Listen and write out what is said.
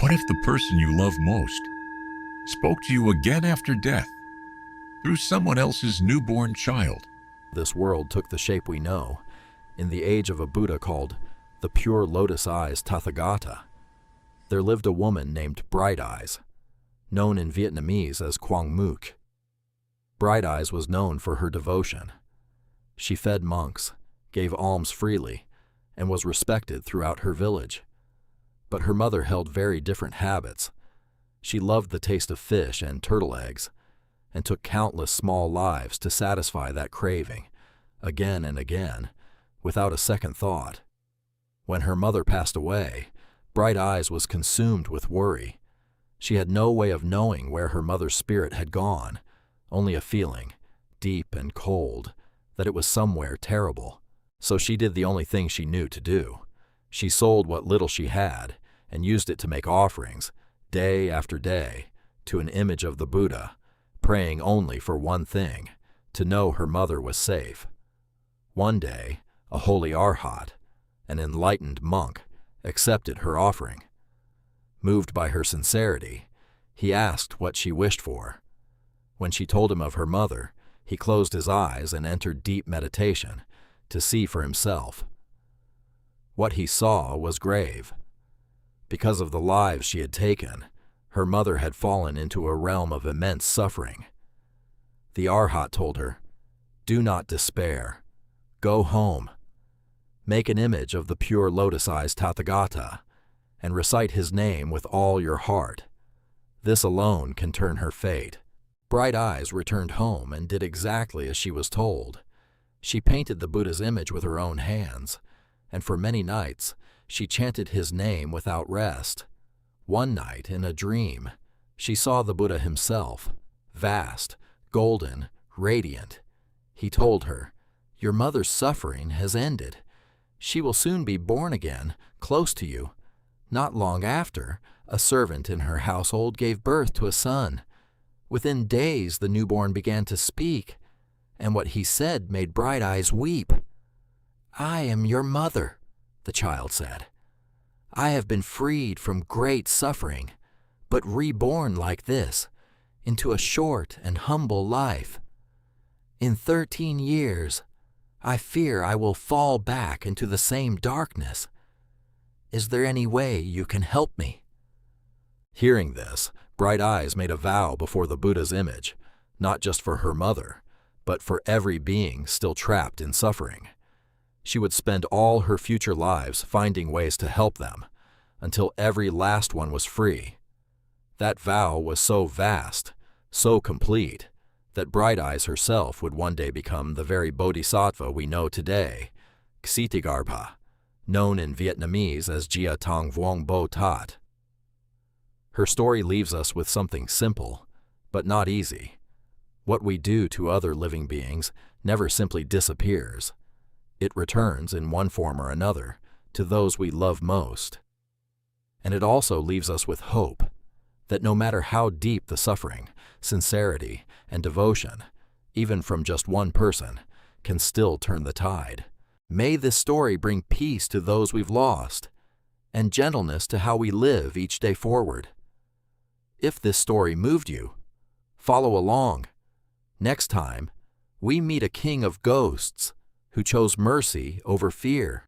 What if the person you love most spoke to you again after death through someone else's newborn child? This world took the shape we know in the age of a Buddha called the Pure Lotus Eyes Tathagata. There lived a woman named Bright Eyes, known in Vietnamese as Quang Mục. Bright Eyes was known for her devotion. She fed monks, gave alms freely, and was respected throughout her village. But her mother held very different habits. She loved the taste of fish and turtle eggs, and took countless small lives to satisfy that craving, again and again, without a second thought. When her mother passed away, Bright Eyes was consumed with worry. She had no way of knowing where her mother's spirit had gone, only a feeling, deep and cold, that it was somewhere terrible. So she did the only thing she knew to do. She sold what little she had and used it to make offerings, day after day, to an image of the Buddha, praying only for one thing, to know her mother was safe. One day, a holy arhat, an enlightened monk, accepted her offering. Moved by her sincerity, he asked what she wished for. When she told him of her mother, he closed his eyes and entered deep meditation to see for himself. What he saw was grave. Because of the lives she had taken, her mother had fallen into a realm of immense suffering. The Arhat told her, "Do not despair. Go home. Make an image of the Pure Lotus Eyes Tathagata and recite his name with all your heart. This alone can turn her fate." Bright Eyes returned home and did exactly as she was told. She painted the Buddha's image with her own hands, and for many nights she chanted his name without rest. One night, in a dream, she saw the Buddha himself, vast, golden, radiant. He told her, "Your mother's suffering has ended. She will soon be born again, close to you." Not long after, a servant in her household gave birth to a son. Within days, the newborn began to speak, and what he said made Bright Eyes weep. "I am your mother," the child said. "I have been freed from great suffering, but reborn like this, into a short and humble life. In 13 years, I fear I will fall back into the same darkness. Is there any way you can help me?" Hearing this, Bright Eyes made a vow before the Buddha's image, not just for her mother, but for every being still trapped in suffering. She would spend all her future lives finding ways to help them, until every last one was free. That vow was so vast, so complete, that Bright Eyes herself would one day become the very Bodhisattva we know today, Ksitigarbha, known in Vietnamese as Jia Tong Vuong Bo Tat. Her story leaves us with something simple, but not easy. What we do to other living beings never simply disappears. It returns in one form or another to those we love most. And it also leaves us with hope that no matter how deep the suffering, sincerity, and devotion, even from just one person, can still turn the tide. May this story bring peace to those we've lost, and gentleness to how we live each day forward. If this story moved you, follow along. Next time, we meet a king of ghosts who chose mercy over fear.